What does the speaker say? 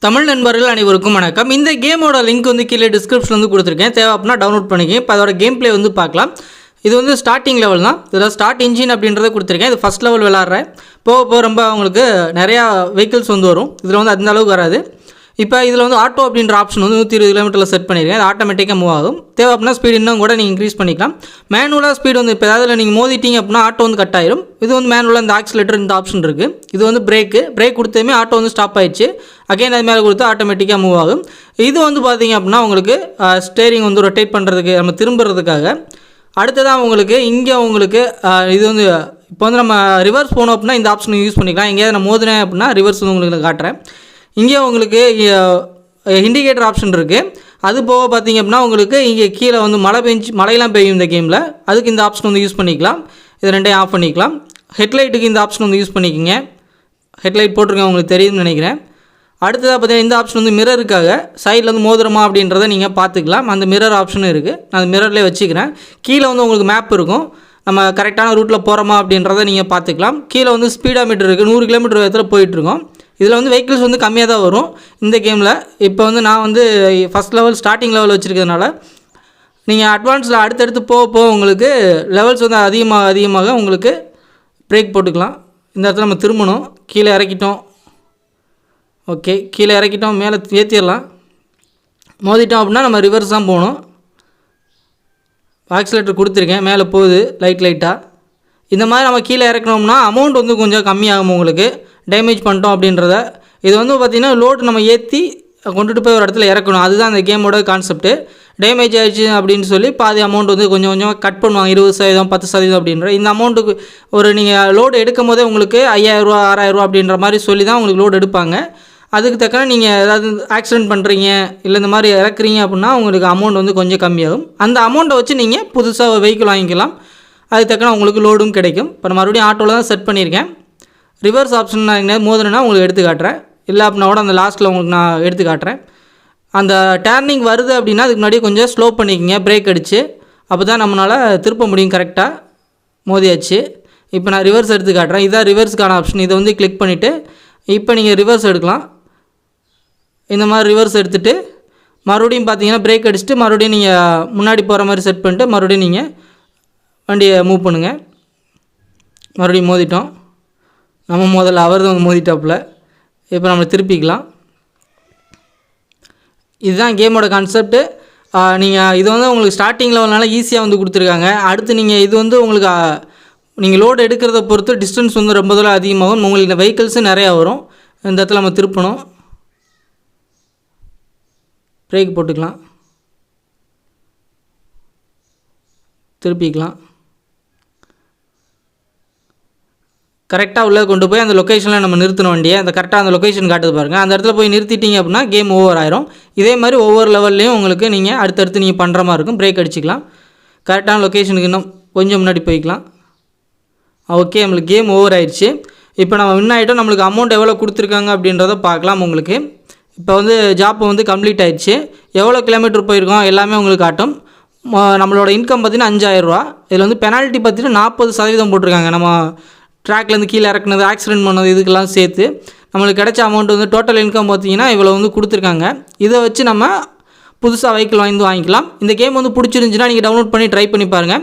தமிழ் நண்பர்கள் அனைவருக்கும் வணக்கம். இந்த கேமோட லிங்க் வந்து கீழே டிஸ்கிரிப்ஷன் வந்து கொடுத்துருக்கேன். தேவை அப்படின்னா டவுன்லோட் பண்ணிக்கங்க. இப்போ அதோட கேம் பிளே வந்து பார்க்கலாம். இது வந்து ஸ்டார்டிங் லெவல் தான். இதில் ஸ்டார்ட் இன்ஜின் அப்படின்றத கொடுத்துருக்கேன். இது ஃபஸ்ட் லெவல் விளாட்றேன். போக ரொம்ப உங்களுக்கு நிறையா வெஹிக்கிள்ஸ் வந்து வரும். இதில் வந்து அந்த அளவுக்கு வராது. இப்போ இதில் வந்து ஆட்டோ அப்படின்ற ஆப்ஷன் வந்து 120 கிலோமீட்டரில் செட் பண்ணியிருக்கேன். அது ஆட்டோமேட்டிக்காக மூவ் ஆகும். தேவை அப்படின்னா ஸ்பீடு இன்னும் கூட நீங்கள் இன்க்ரீஸ் பண்ணிக்கலாம். மேனுவலாக ஸ்பீடு வந்து இப்போ ஏதாவது நீங்கள் மோதிட்டீங்க அப்படின்னா ஆட்டோ வந்து கட் ஆயிரும். இது வந்து மேனுவலாக இந்த ஆக்சிலேட்டர் இந்த ஆப்ஷன் இருக்குது. இது வந்து பிரேக் கொடுத்ததுமே ஆட்டோ வந்து ஸ்டாப் ஆயிடுச்சு. அகைன் அது மேலே கொடுத்து ஆட்டோமேட்டிக்காக மூவ் ஆகும். இது வந்து பார்த்திங்க அப்படின்னா உங்களுக்கு ஸ்டேரிங் வந்து ரொட்டேட் பண்ணுறதுக்கு நம்ம திரும்புறதுக்காக. அடுத்ததான் உங்களுக்கு இங்கே உங்களுக்கு இது வந்து இப்போ வந்து நம்ம ரிவர்ஸ் போனோம் அப்படின்னா இந்த ஆப்ஷன் யூஸ் பண்ணிக்கலாம். எங்கேயாவது நான் மோதினேன் அப்படின்னா ரிவர்ஸ் வந்து உங்களுக்கு காட்டுறேன். இங்கே உங்களுக்கு இண்டிகேட்டர் ஆப்ஷன் இருக்குது. அது போக பார்த்திங்க அப்படின்னா உங்களுக்கு இங்கே கீழே வந்து மழையெல்லாம் பெய்யும் இந்த கேமில். அதுக்கு இந்த ஆப்ஷன் வந்து யூஸ் பண்ணிக்கலாம். இது ரெண்டையும் ஆஃப் பண்ணிக்கலாம். ஹெட்லைட்டுக்கு இந்த ஆப்ஷன் வந்து யூஸ் பண்ணிக்கோங்க. ஹெட்லைட் போட்டிருக்கேன், உங்களுக்கு தெரியுதுன்னு நினைக்கிறேன். அடுத்ததாக பார்த்தீங்கன்னா இந்த ஆப்ஷன் வந்து மிரருக்காக சைடில் வந்து மோதிரமா அப்படின்றத நீங்கள் பார்த்துக்கலாம். அந்த மிரர் ஆப்ஷனும் இருக்குது. நான் அந்த மிரர்லேயே வச்சுக்கிறேன். கீழே வந்து உங்களுக்கு மேப் இருக்கும். நம்ம கரெக்டான ரூட்டில் போகிறோமா அப்படின்றத நீங்கள் பார்த்துக்கலாம். கீழே வந்து ஸ்பீடா மீட்டர் இருக்குது. 100 கிலோமீட்டர் வேகத்தில் போயிட்டுருக்கோம். இதில் வந்து வெஹிக்கிள்ஸ் வந்து கம்மியாக தான் வரும் இந்த கேமில். இப்போ வந்து நான் வந்து ஃபஸ்ட் லெவல் ஸ்டார்டிங் லெவல் வச்சுருக்கிறதுனால நீங்கள் அட்வான்ஸில் அடுத்தடுத்து போக உங்களுக்கு லெவல்ஸ் வந்து அதிகமாக உங்களுக்கு பிரேக் போட்டுக்கலாம். இந்த இடத்துல நம்ம திரும்பணும். கீழே இறக்கிட்டோம். ஓகே, கீழே இறக்கிட்டோம். மேலே ஏற்றிடலாம். மோதிட்டோம் அப்படின்னா நம்ம ரிவர்ஸ் தான் போகணும். ஆக்சிலேட்டர் கொடுத்துருக்கேன். மேலே போகுது லைட்டாக. இந்த மாதிரி நம்ம கீழே இறக்கணும்னா அமௌண்ட் வந்து கொஞ்சம் கம்மியாகும். உங்களுக்கு டேமேஜ் பண்ணிட்டோம் அப்படின்றத. இது வந்து பார்த்திங்கன்னா லோடு நம்ம ஏற்றி கொண்டுட்டு போய் ஒரு இடத்துல இறக்கணும். அதுதான் அந்த கேமோட கான்செப்ட்டு. டேமேஜ் ஆகிடுச்சு அப்படின்னு சொல்லி பாதி அமௌண்ட் வந்து கொஞ்சம் கட் பண்ணுவாங்க. 20%, 10% அப்படின்ற இந்த அமௌண்ட்டுக்கு ஒரு நீங்கள் லோடு எடுக்கும் போதே உங்களுக்கு 5000 ரூபா 6000 ரூபா அப்படின்ற மாதிரி சொல்லி தான் உங்களுக்கு லோடு எடுப்பாங்க. அதுக்கு தக்கன நீங்கள் ஏதாவது ஆக்சிடென்ட் பண்ணுறீங்க இல்லை இந்த மாதிரி இறக்குறீங்க அப்படின்னா உங்களுக்கு அமௌண்ட் வந்து கொஞ்சம் கம்மியாகும். அந்த அமௌண்ட்டை வச்சு நீங்கள் புதுசாக வெஹிக்கிள் வாங்கிக்கலாம். அதுக்கு தக்கன உங்களுக்கு லோடும் கிடைக்கும். இப்போ நான் மறுபடியும் ஆட்டோவில் தான் செட் பண்ணியிருக்கேன். ரிவர்ஸ் ஆப்ஷன் நான் எங்கே மோதுனா உங்களுக்கு எடுத்து காட்டுறேன். இல்லை அப்படின்னா கூட அந்த லாஸ்ட்டில் உங்களுக்கு நான் எடுத்து காட்டுறேன். அந்த டேர்னிங் வருது அப்படின்னா அதுக்கு முன்னாடியே கொஞ்சம் ஸ்லோ பண்ணிக்கோங்க பிரேக் அடித்து. அப்போ தான் நம்மளால் திருப்ப முடியும். கரெக்டாக மோதியாச்சு. இப்போ நான் ரிவர்ஸ் எடுத்து காட்டுறேன். இதுதான் ரிவர்ஸுக்கான ஆப்ஷன். இதை வந்து கிளிக் பண்ணிவிட்டு இப்போ நீங்கள் ரிவர்ஸ் எடுக்கலாம். இந்த மாதிரி ரிவர்ஸ் எடுத்துகிட்டு மறுபடியும் பார்த்தீங்கன்னா பிரேக் அடிச்சுட்டு மறுபடியும் நீங்கள் முன்னாடி போகிற மாதிரி செட் பண்ணிட்டு மறுபடியும் நீங்கள் வண்டியை மூவ் பண்ணுங்கள். மறுபடியும் மோதிட்டோம். நம்ம முதல்ல அவர் தான் மோதிட்டாப்பில். இப்போ நம்ம திருப்பிக்கலாம். இதுதான் கேமோட கான்செப்ட்டு. நீங்கள் இது வந்து உங்களுக்கு ஸ்டார்டிங் லெவல்னால ஈஸியாக வந்து கொடுத்துருக்காங்க. அடுத்து நீங்கள் இது வந்து உங்களுக்கு நீங்கள் லோடு எடுக்கிறத பொறுத்து டிஸ்டன்ஸ் வந்து ரொம்ப தூரம் அதிகமாகும். உங்களுக்கு வெஹிக்கிள்ஸும் நிறையா வரும். இந்த இடத்துல நம்ம திருப்பணும். பிரேக் போட்டுக்கலாம். திருப்பிக்கலாம். கரெக்டாக உள்ளே கொண்டு போய் அந்த லொக்கேஷனில் நம்ம நிறுத்தின வண்டியை அந்த கரெக்டாக அந்த லொக்கேஷன் காட்டுது பாருங்கள். அந்த இடத்துல போய் நிறுத்திட்டீங்க அப்படின்னா கேம் ஓவர் ஆயிரும். இதே மாதிரி ஒவ்வொரு லெவல்லையும் உங்களுக்கு நீங்கள் அடுத்தடுத்து நீங்கள் பண்ணுற மாதிரி இருக்கும். பிரேக் அடிச்சிக்கலாம். கரெக்டான லொக்கேஷனுக்கு இன்னும் கொஞ்சம் முன்னாடி போய்க்கலாம். ஓகே, நம்மளுக்கு கேம் ஓவர் ஆயிடுச்சு. இப்போ நம்ம வின் ஆகிட்டோம். நம்மளுக்கு அமௌண்ட் எவ்வளோ கொடுத்துருக்காங்க அப்படின்றத பார்க்கலாம். உங்களுக்கு இப்போ வந்து ஜாப் வந்து கம்ப்ளீட் ஆயிடுச்சு. எவ்வளோ கிலோமீட்டர் போயிருக்கோம் எல்லாமே உங்களுக்கு காட்டும். நம்மளோட இன்கம் பார்த்திங்கன்னா 5000 ரூபா. இதில் வந்து பெனால்ட்டி பார்த்திங்கன்னா 40% போட்டிருக்காங்க. நம்ம ட்ராக்லேருந்து கீழே இறக்குனது, ஆக்சிடென்ட் பண்ணது, இதுக்கெல்லாம் சேர்த்து நம்மளுக்கு கிடைச்ச அமௌண்ட் வந்து டோட்டல் இன்கம் பார்த்திங்கன்னா இவ்வளோ வந்து கொடுத்துருக்காங்க. இதை வச்சு நம்ம புதுசாக வெஹிக்கிள் வாங்கிக்கலாம். இந்த கேம் வந்து பிடிச்சிருந்துச்சின்னா நீங்கள் டவுன்லோட் பண்ணி ட்ரை பண்ணி பாருங்கள்.